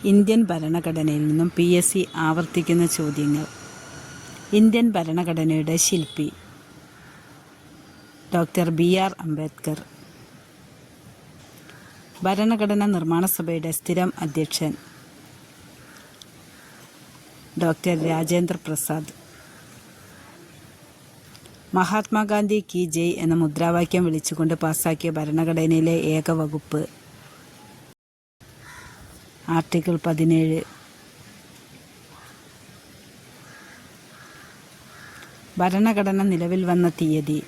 Indian ഭരണഘടനയിൽ നിന്നും PSC ആവർത്തിക്കുന്ന ചോദ്യങ്ങൾ. ഇന്ത്യൻ ഭരണഘടനയുടെ ശില്പി ഡോക്ടർ BR അംബേദ്കർ. ഭരണഘടനാ നിർമ്മാണ സഭയുടെ സ്ഥിരം അധ്യക്ഷൻ ഡോക്ടർ രാജേന്ദ്ര പ്രസാദ്. മഹാത്മാഗാന്ധി കി ജയ് എന്ന മുദ്രാവാക്യം വിളിച്ചുകൊണ്ട് പാസാക്കിയ ഭരണഘടനയിലെ ഏക വകുപ്പ് ആർട്ടിക്കിൾ 17. ഭരണഘടന നിലവിൽ വന്ന തീയതി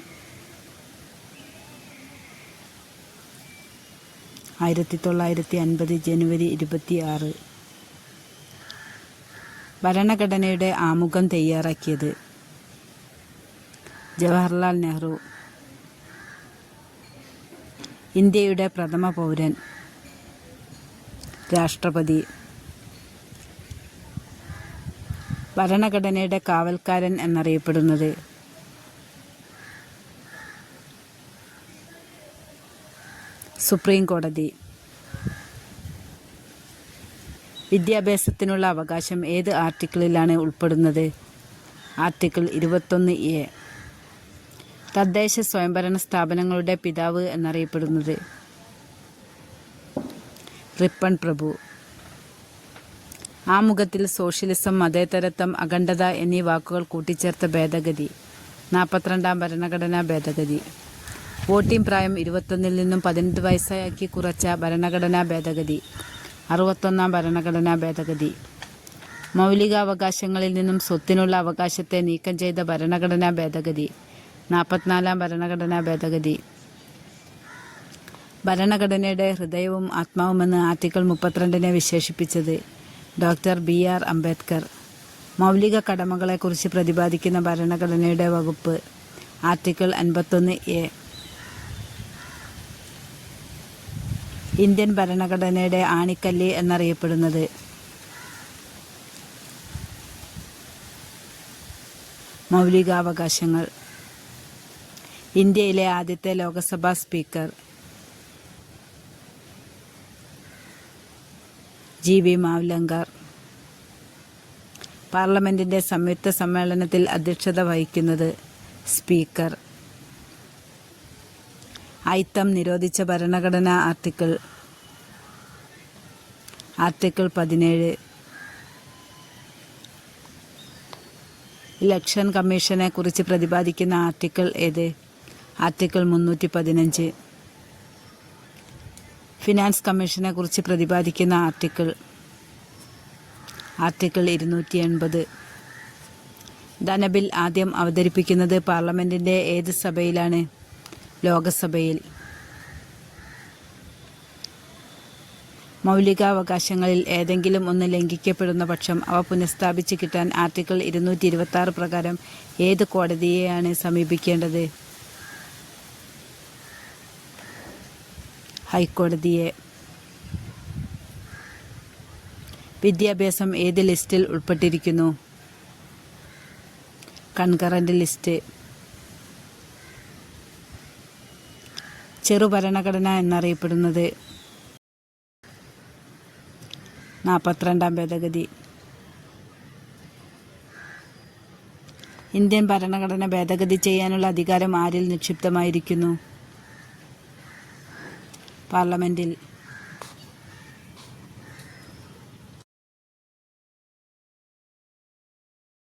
1950 ജനുവരി 26. ഭരണഘടനയുടെ ആമുഖം തയ്യാറാക്കിയത് ജവഹർലാൽ നെഹ്റു. ഇന്ത്യയുടെ പ്രഥമ പൗരൻ രാഷ്ട്രപതി. ഭരണഘടനയുടെ കാവൽക്കാരൻ എന്നറിയപ്പെടുന്നത് സുപ്രീം കോടതി. വിദ്യാഭ്യാസത്തിനുള്ള അവകാശം ഏത് ആർട്ടിക്കിളിലാണ് ഉൾപ്പെടുന്നത്? Article 21A. തദ്ദേശ സ്വയംഭരണ സ്ഥാപനങ്ങളുടെ പിതാവ് എന്നറിയപ്പെടുന്നത് റിപ്പൺ പ്രഭു. ആമുഖത്തിൽ സോഷ്യലിസം, മതേതരത്വം, അഖണ്ഡത എന്നീ വാക്കുകൾ കൂട്ടിച്ചേർത്ത ഭേദഗതി 42ാം ഭരണഘടനാ ഭേദഗതി. വോട്ടിംഗ് പ്രായം 21 നിന്നും 18 വയസ്സാക്കി കുറച്ച ഭരണഘടനാ ഭേദഗതി 61ാം ഭരണഘടനാ ഭേദഗതി. മൗലികാവകാശങ്ങളിൽ നിന്നും സ്വത്തിനുള്ള അവകാശത്തെ നീക്കം ചെയ്ത ഭരണഘടനാ ഭേദഗതി 44ാം ഭരണഘടനാ ഭേദഗതി. ഭരണഘടനയുടെ ഹൃദയവും ആത്മാവുമെന്ന് ആർട്ടിക്കിൾ 32 വിശേഷിപ്പിച്ചത് ഡോക്ടർ BR അംബേദ്കർ. മൗലിക കടമകളെക്കുറിച്ച് പ്രതിപാദിക്കുന്ന ഭരണഘടനയുടെ വകുപ്പ് ആർട്ടിക്കിൾ 51A. ഇന്ത്യൻ ഭരണഘടനയുടെ ആണിക്കല്ല് എന്നറിയപ്പെടുന്നത് മൗലികാവകാശങ്ങൾ. ഇന്ത്യയിലെ ആദ്യത്തെ ലോകസഭാ സ്പീക്കർ GV മാവ്ലങ്കർ. പാർലമെന്റിന്റെ സംയുക്ത സമ്മേളനത്തിൽ അധ്യക്ഷത വഹിക്കുന്നത് സ്പീക്കർ. അയിത്തം നിരോധിച്ച ഭരണഘടനാ ആർട്ടിക്കിൾ 17. ഇലക്ഷൻ കമ്മീഷനെ കുറിച്ച് പ്രതിപാദിക്കുന്ന ആർട്ടിക്കിൾ ഏത്? ആർട്ടിക്കിൾ 315. ഫിനാൻസ് കമ്മീഷനെ കുറിച്ച് പ്രതിപാദിക്കുന്ന ആർട്ടിക്കിൾ 280. ധനബിൽ ആദ്യം അവതരിപ്പിക്കുന്നത് പാർലമെന്റിന്റെ ഏത് സഭയിലാണ്? ലോകസഭയിൽ. മൗലികാവകാശങ്ങളിൽ ഏതെങ്കിലും ഒന്ന് ലംഘിക്കപ്പെടുന്ന പക്ഷം അവ പുനഃസ്ഥാപിച്ച് കിട്ടാൻ ആർട്ടിക്കിൾ 226 പ്രകാരം ഏത് കോടതിയെയാണ് സമീപിക്കേണ്ടത്? ഹൈക്കോടതിയെ. വിദ്യാഭ്യാസം ഏത് ലിസ്റ്റിൽ ഉൾപ്പെട്ടിരിക്കുന്നു? Concurrent list. ചെറുഭരണഘടന എന്നറിയപ്പെടുന്നത് 42ാം ഭേദഗതി. ഇന്ത്യൻ ഭരണഘടന ഭേദഗതി ചെയ്യാനുള്ള അധികാരം ആരിൽ നിക്ഷിപ്തമായിരിക്കുന്നു? പാർലമെന്റിൽ.